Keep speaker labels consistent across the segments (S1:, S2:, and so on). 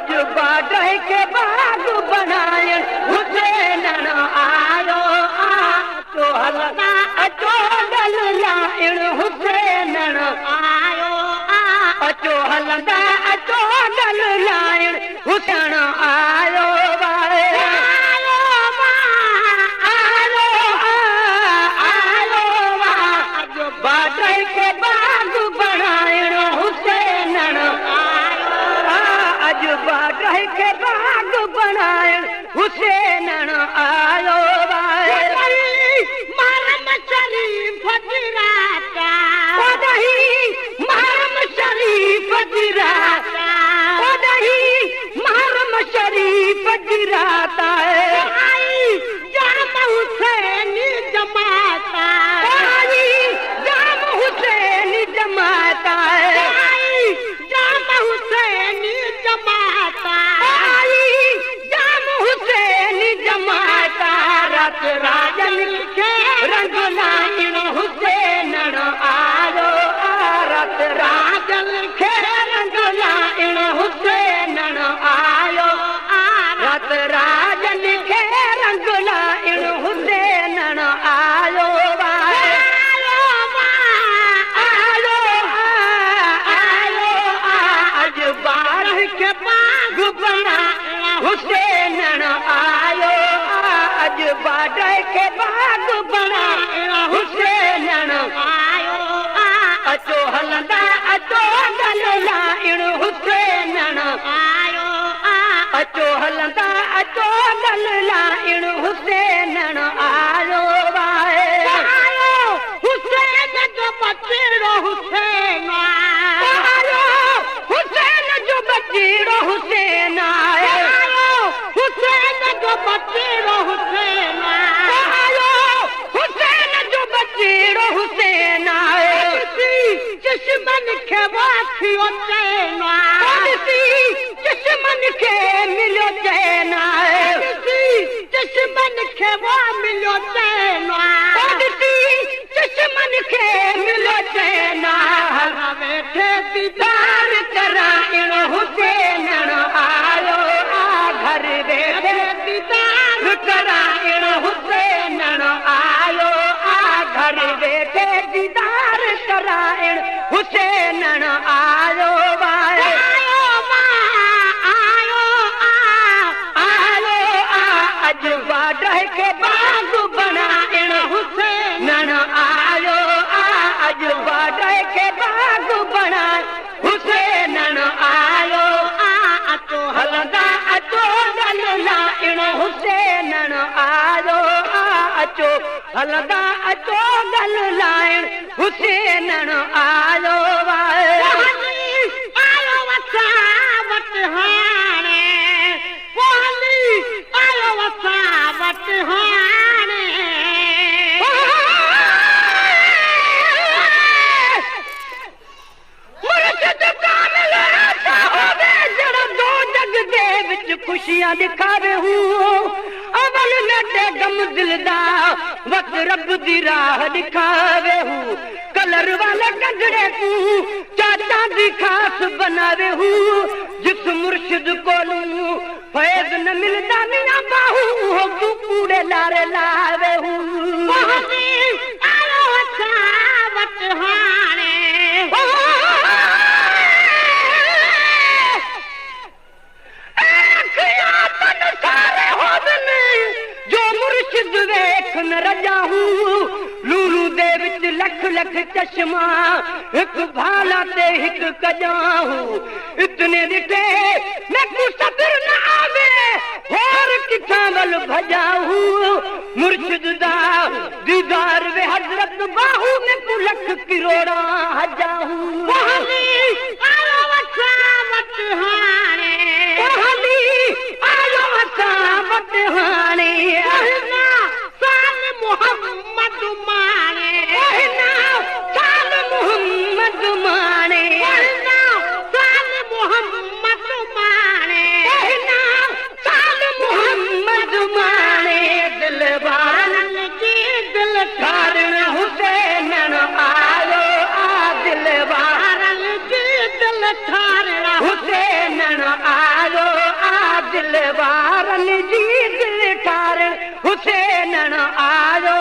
S1: अज बाडर के बाग बनायण हुसैन आयो अचो हलदा अचो गल लाइण हुसैन आयो अचो हलदा अचो गल लाइण हुसैन आयो बाडर के बाग बनायण हुसैन अज बाडर के बाग बनायण हुसैन आयो मारम शरीफ राता मारम शरीफ राता मारम शरीफ राता जाम हुसैन जमाता जाम हुसैन जमाता जाम हुसैन जमाता जाम हुसैन जमाता रत राजन के रंग लाइण हुसैन आयो रत राजन के रंग लाइण हुसैन आयो रत राजन के रंग लाइण हुसैन आयो के बाग बना हुसैन आयो अज बाडर के बाग बना हुसैन आयो अचो हलंदा अचो गल लाइण हुसैन आयो अचो हलंदा अचो गल लाइण हुसैन आयो हुसैन जो बचीड़ो हुसैन आयो हुसैन जो बचीड़ो हुसैन आयो हुसैन जो बचीड़ो हुसैन आयो हुसैन जो बचीड़ो हुसैन आयो दुश्मन के वाथियो चैन दुश्मन के मिलो चैन दुश्मन के वो मिलो चैन दुश्मन के मिलो चैन बैठे दीदार कराइण हुसैन आयो घर बैठे दीदार कराइण हुसैन आयो घर बैठे दीदार कराइण हुसैन आयो अज बाडर के बाग बनाइण हुसैन आयो अज बाडर के बाग बना हुसैन आयो अचो हलंदा अचो गल लाइण हुसैन आयो अचो हलंदा अचो गल लाइण हुसैन आयो आयो वसा वट हाणे पोहली आयो वसा वट हाणे खुशियां दिखावे हूँ अमल नटे गम दिलदा वक्त रब दी राह दिखावे हूँ कलर वाले गजरे को चाचा दी खास बनावे हूँ जिस मुर्शिद को लूं फैज न मिलता मियां बाहू हो तू कूड़े लारे लावे हूँ आलो अच्छा वट हाणे जो मुर्शिद वेख न रजा हूँ लूलू दे विच लख लख चश्मा एक भाला ते एक कजा हूँ इतने दिखे मैं को सब्र न आवे और किथा वल भजा हूँ मुर्शिद दा दीदार वे हजरत बाहू में को लख करोड़ा हजा हूँ आलो वसा वट हाणे आलो वसा वट हाणे साल मोहम्मद माने साल मोहम्मद माने साल मोहम्मद माने साल मोहम्मद माने दिल वारन की दिल ठारण हुसैन आयो दिल वारन की दिल ठारण हुसैन आयो दिल वारन जी दिल ठार हुसैन आयो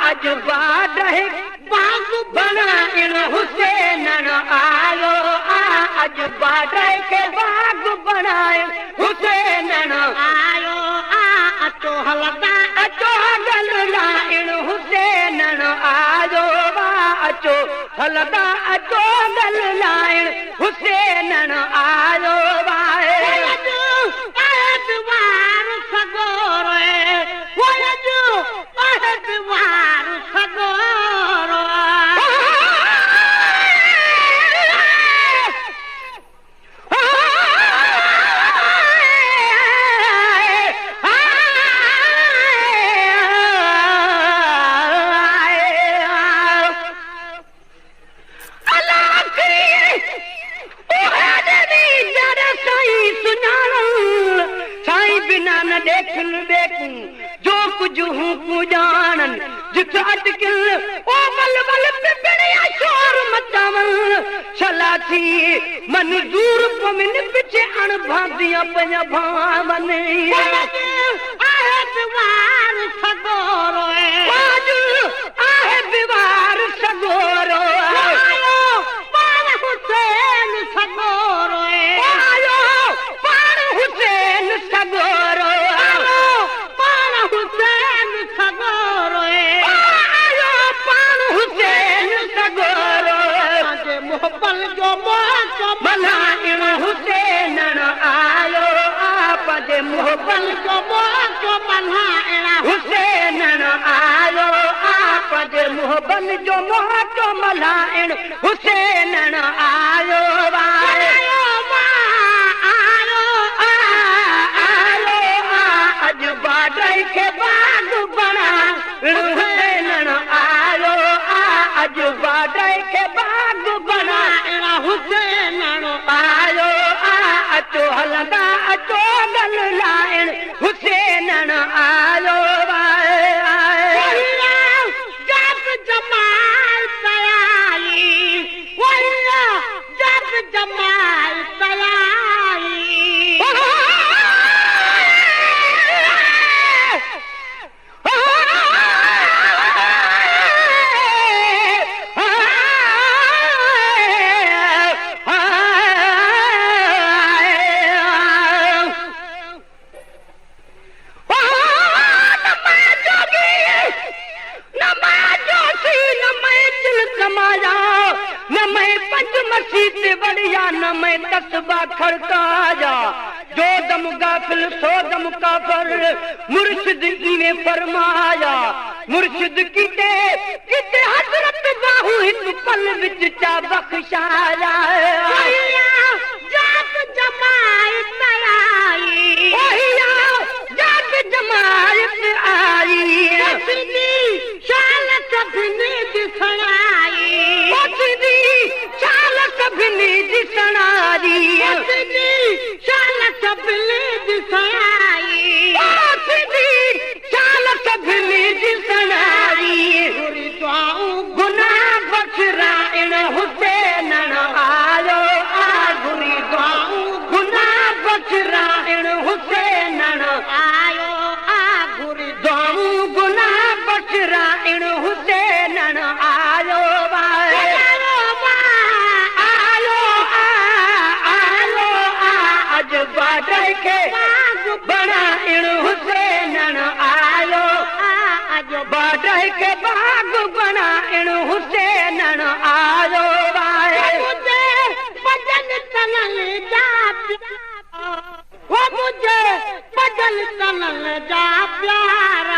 S1: अज बाडह बाग बनाइण हुसैन आयो अज बाडह के बाग बनाइण हुसैन आयो अचो हलदा अचो गल लाइण हुसैन आयो अचो हलदा अचो गल लाइण हुसैन आयो जो कुछ हूँ पूजानन जित अटकिल ओ बल बल पिपड़िया शोर मचावन छलाथी मंजूर पमिन पिछे अण भांदिया पया भावन आहे बिवार सगोरो आहे बिवार सगोरो आयो पाण हुसैन सगोरो आयो पाण हुसैन सगोरो मल्हाइण हुसैन आयो आप मोहबल जो मौको मल्हाइण हुसैन आयो आप मोहबल जो मौको मल्हाइण हुसैन आयो अज बाडह के बाग बनाइण हुसैन आयो अज बाडह के बाग बनाइण हुसैन आयो अचो हलदा अचो गल लाइण हुसैन आयो जब जमाल तयारी जब जमाल तयारी न मैं पंज मसीत बढ़िया न मैं तस्बा खड़काया जो दम गाफिल सो दम काफर मुर्शिद ने फरमाया मुर्शिद किते किते हजरत बाहू हिंद पल विच चा बख्शाया जात जमायत आई जात जमायत आई शाल सभिनी दिसणाई शाल सभिनी दिसणाई शाल सभिनी दिसणाई शाल सभिनी दिसणाई गुनाह बख्शराइण हुसैन आयो गुरी गुनाह बख्शराइण हुसैन आयो गुरी गुनाह बख्शराइण हुसैन आयो अज बाडह के बनाइण हुसैन आयो अज बाडह के बाग बनाइण हुसैन आयो मुझे बदल तनल जा वो मुझे बदल तनल जा प्यार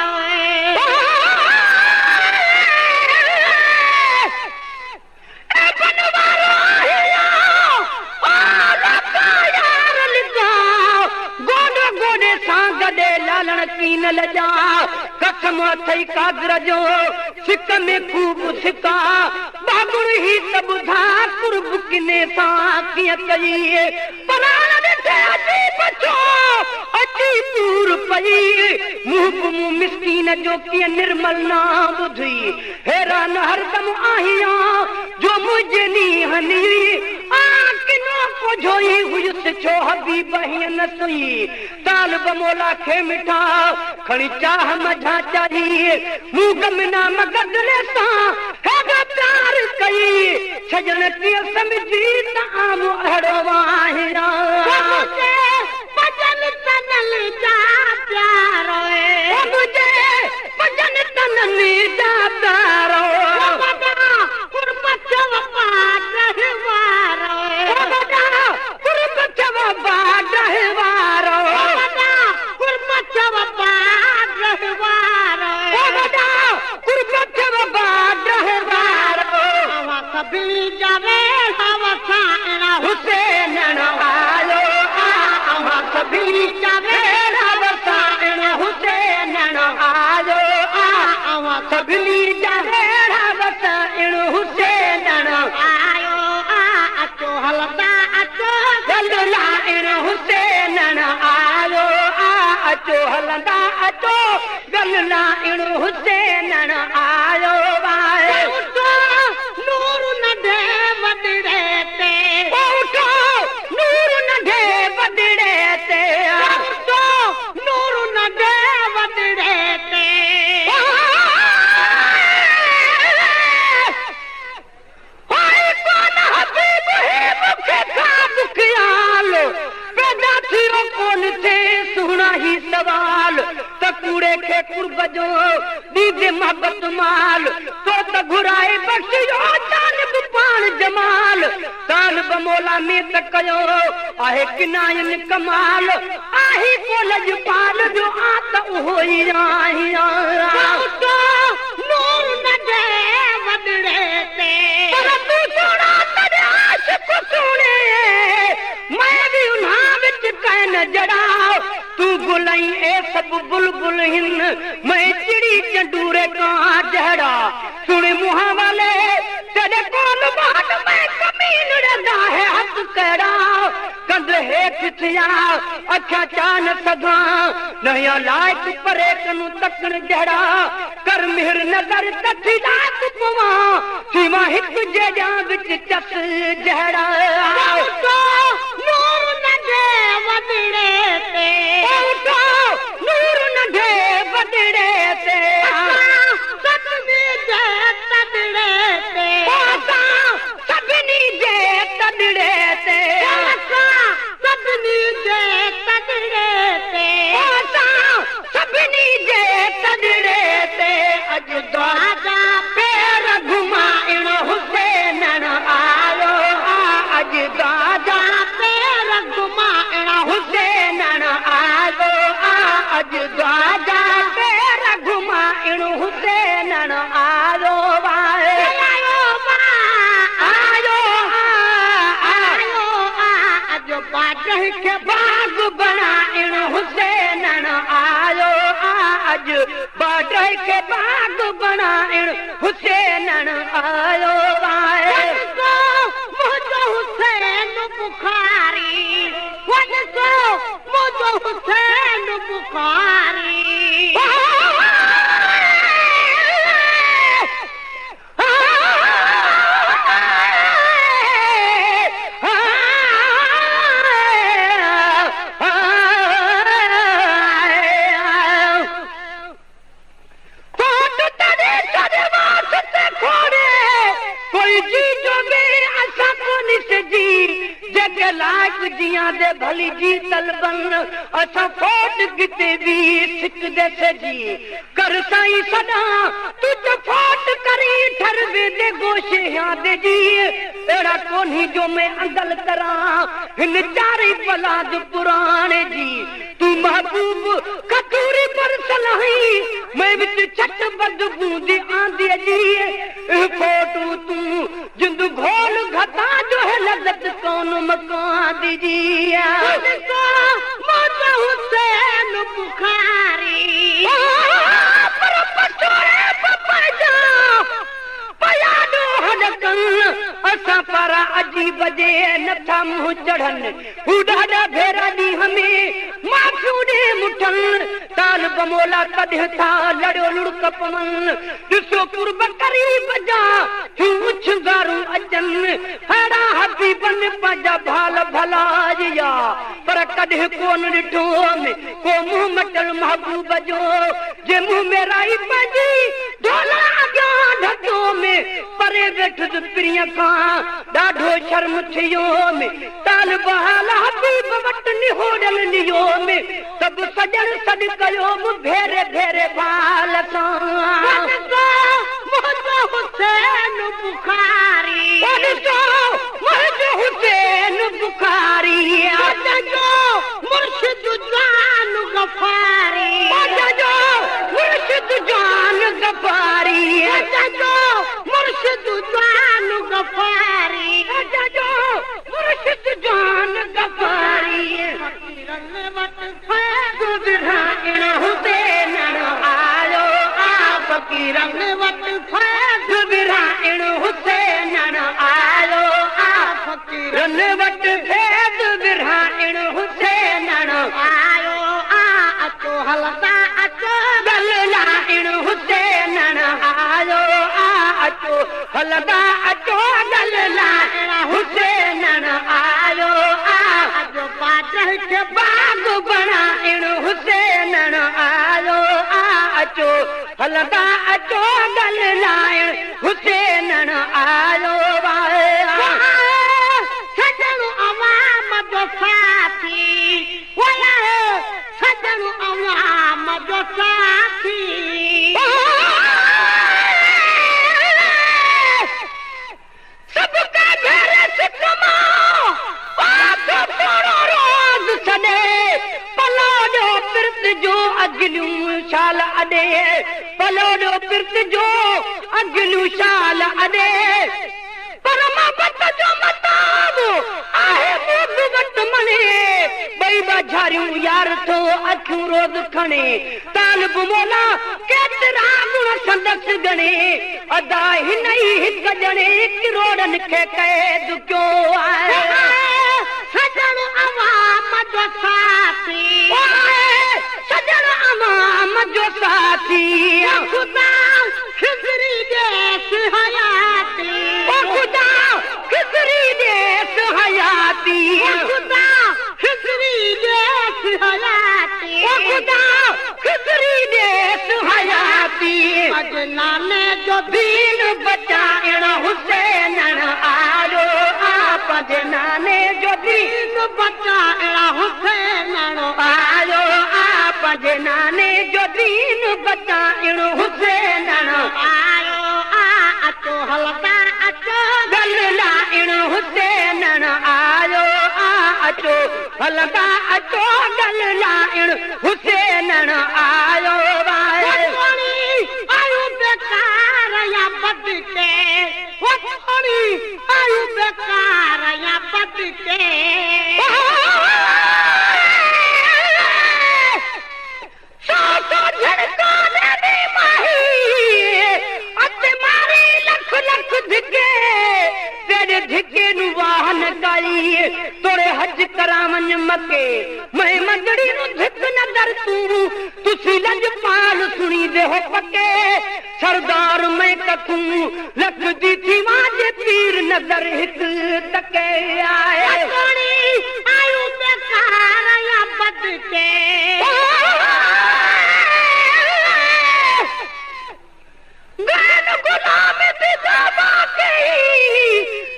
S1: लालण कीन लजा कसम थई कादर जो सिक में खूब सिका बागुण ही सब धा कुर्ब किने सा किया कई परान ॾिठे अची बचो अची थी दूर पई मुंह मुंह मिस्कीन जो कीअं निर्मल ना ॿुधी हैरान हरदम आहियां जो मुंहिंजे नीहनी किनो को जोई हुयुसि छो हबीब हीअं न सुई तालिब मौला खे मिठा खणी चाह मझा चाही मूं गमना मगदले सां हेॾो प्यार कई छजन कीअं समझी त आम अहिड़ो वाहिरा भजन तनल जा प्यारो मुझे भजन तनल जा प्यारो कुर्बत रहवारो कुर्बत रहवारो कुर्बत रहवारो सभिनी जावे हवसाना हुसैन आयो सभिनी जावे हवसाना हुसैन आयो सभिनी जावे हवसाना हुसैन आयो अचो हलदा अचो गललाइन हुसैन आयो अचो हलदा अचो गललाइन हुसैन आयो नूर नंढे वॾड़े ते नूर नंढे वॾड़े ते नूर नंढे वॾड़े ते पैदा थियो कोन थे सुहिणा ही सवाल त कूड़े खे कुर्ब जो ॾींदे मोहबत माल तो त घुराए बख़्शियो तालिब पाण जमाल तालिब मौला में त कयो आहे किनायन कमाल आहे कोलज पाल जो आ त उहो ई आहियां नूर नंढे वॾड़े ते पर तूं सोना तॾहिं आशिक़ सुणे मैं भी उन्हां विच कैन जड़ा तू गुलाई ए सब बुलबुल हिन मैं चिड़ी चंडूरे का जड़ा सुन मुहां वाले तेरे कोल बाट मैं कमीन रंदा है हथ कड़ा कंद हेठ थिया अखा चान सदा नया लायक परे कनु तकन जड़ा कर मिहर नजर तथी लात पवा सीमा हिक जेड़ा विच चस जड़ा नूर नंढे वॾड़े ते नूर नंढे वॾड़े ते सभिनी जे तॾड़े ते सभिनी जे तॾड़े ते सभिनी जे तॾड़े ते सभिनी जे तॾड़े ते अॼु द्वाजा पैर घुमाइण हुसैन आयो अॼु द्वाजा पैर घुमाइण हुसैन आयो अॼु द्वाजा पैर घुमाइण हुसैन आयो अॼु बादशाह खे बाग बणाइण हुसैन आयो अॼु बादशाह खे बाग बणाइण हुसैन आयो मुंहिंजो हुसैन बुखारी वञो मुंहिंजो हुसैन बुखारी लाइक जियां दे भली जी तलबन असा फोट किते भी सिक दे सजी कर साईं सदा तुझ फोट करी ठरवे दे गोशे याद जी एड़ा कोनी जो मैं अंगल करा इन चारे बलाद पुराने जी तू महबूब कतूरी पर सलाही मैं विच छट बदबू दी आंदी जी फोटू तू जिंद घोल घटा जो है लज्जत कौन मकान दीजिए मुझे हुसैन बुखारी पर पछोड़े पपा जा पयाडो हडकन असां पारा अजीब जे नथा मुंह चढ़न हू ॾाढा भेरा ॾींहं में माफ़ियूं ॾे मुठन ताल बमोला कॾहिं था लड़ियो लुड़क पवन ॾिसो कुर्ब करीब जा छुगारूं अचनि हेड़ा हबीबन पंहिंजा भाल भलाजिया पर कॾहिं कोन ॾिठो को मुंह मटल महबूब जो जे मुंह में राई पंहिंजी ढोला अॻियां ढको में परे वेठुसि पिरीअ खां ॾाढो शर्म थियो में ताल बहाल हबीब वटि निहोड़ल लियो में सभु सॼण सॾु कयो भेरे भेरे भाल सां हुसैन बुखारी हुसैन बुखारी मुर्शिद जान गफारी मुर्शिद जान गफारी मुर्शिद जान गफारी मुर्शिद जान गफारी हुसैन आयो आ फकीरन वटि फैज़ हुसैन आयो आ फकीरन वटि फैज़ विरहाइण हुसैन आयो आ अचो हलंदा अचो गल लाइण हुसैन आयो आ अचो हलंदा अचो गल लाइण हुसैन आयो आ अचो बादल खे बाग बणाइण हुसैन आयो आ अचो हलंदा अचो गल लाइण हुसैन आयो सजण अवाम जो साथी सजण अवाम जो साथी सबका घर सिकमा थोरो रोज़ छॾे पलोॾो पिर्त जो अगलियूं शाल अॾे पलोॾो पिर्त जो अगलियूं शाल अॾे पर मोहबत जो मताब आहे मूं वटि मने ॿई बाझारियूं यार थो अखियूं रोज़ खणे तालिब मोला केतिरा गुण संदसि गणे अदा हिन ई हिक ॼणे किरोड़नि खे क़ैद कयो आहे सजण अवाम जो साथी सजण अवाम जो साथी खुदा खिज़री देस हयाती खुदा खिज़री देस हयाती खुदा खिज़री देस हयाती खुदा खिज़री देस हयाती अजनाने जो दीन बचाइण हुसैन आयो आप अजनाने जो दीन बचाइण हुसैन आयो आप अजनाने जो दीन बचाइण हुसैन आयो आ अचो हलंदा अचो गल लाइण हुसैन आयो आ अचो हलंदा अचो गल लाइण हुसैन आयो आयूं बेकार या बद के आयूं बेकार या बद के धिके नु वाहन काई तोरे हज करावन मके मैं मंजड़ी नु धिक नगर तुसी लजपाल सुनी दे हो पके सरदार मैं कथू लख दी थी वाजे पीर नजर हिक तके आए आयु बेकार या बद के गैन गुलाम दी दावा के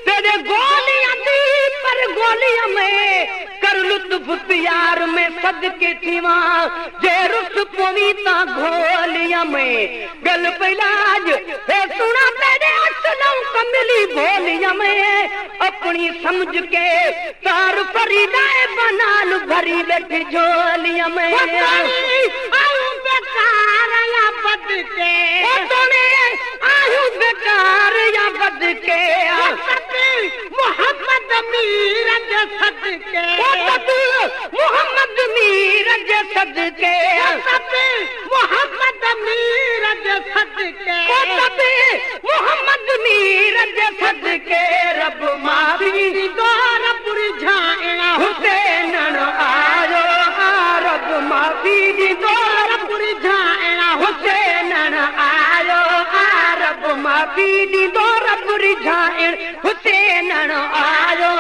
S1: तेरे गोलियां दी पर गोलियां में कर लुत्फ प्यार में सदके थीवा जे रुस पवीता घोलियां में गल पिलाज हे सुना तेरे असलम कमली भोलियां में अपनी समझ के तार फरीदाए बनाल भरी बैठी झोलियां में आयूं बेकार या बद के आयूं बेकार या बद के मोहम्मद मीर जे सदके मोहम्मद मीर जे सदके मोहम्मद मीर जे सदके मोहम्मद मीर जे सदके रब माफ़ी ॾींदो रब रिझाइण हुसैन आयो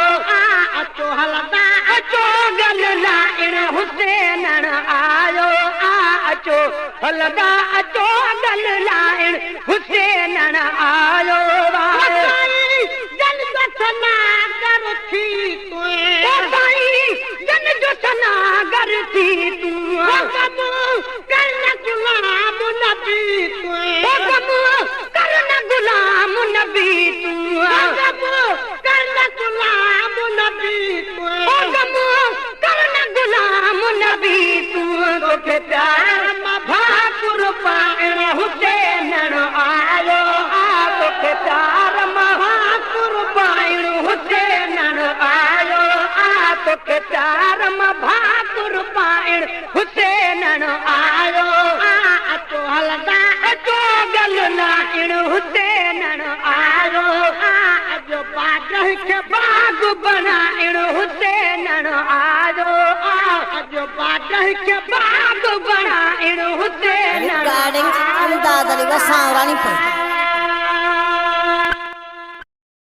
S1: अचो हलंदा अचो गल लाइण हुसैन आयो अचो हलंदा अचो गल लाइण हुसैन आयो जन जो सनागर थी जन जो सनागर थी तूं कर्ण गुलाम नबी कर्ण गुलाम नबी तूं कर्ण गुलाम नबी कर्ण गुलाम नबी तूं तोखे प्यार भाकुर पाइण हुसैन आयो तोखे प्यार भाकुर पाइण हुसैन आयो तोखे प्यार भाकुर पाइण हुसैन आयो अचो हलंदा अचो गल लाइण हुसैन आयो अजो बादल खे बाग बनाइण हुसैन आयो अजो बादल खे बाग बनाइण हुसैन
S2: रिकॉर्डिंग इमदाद अली व सांवरानी पर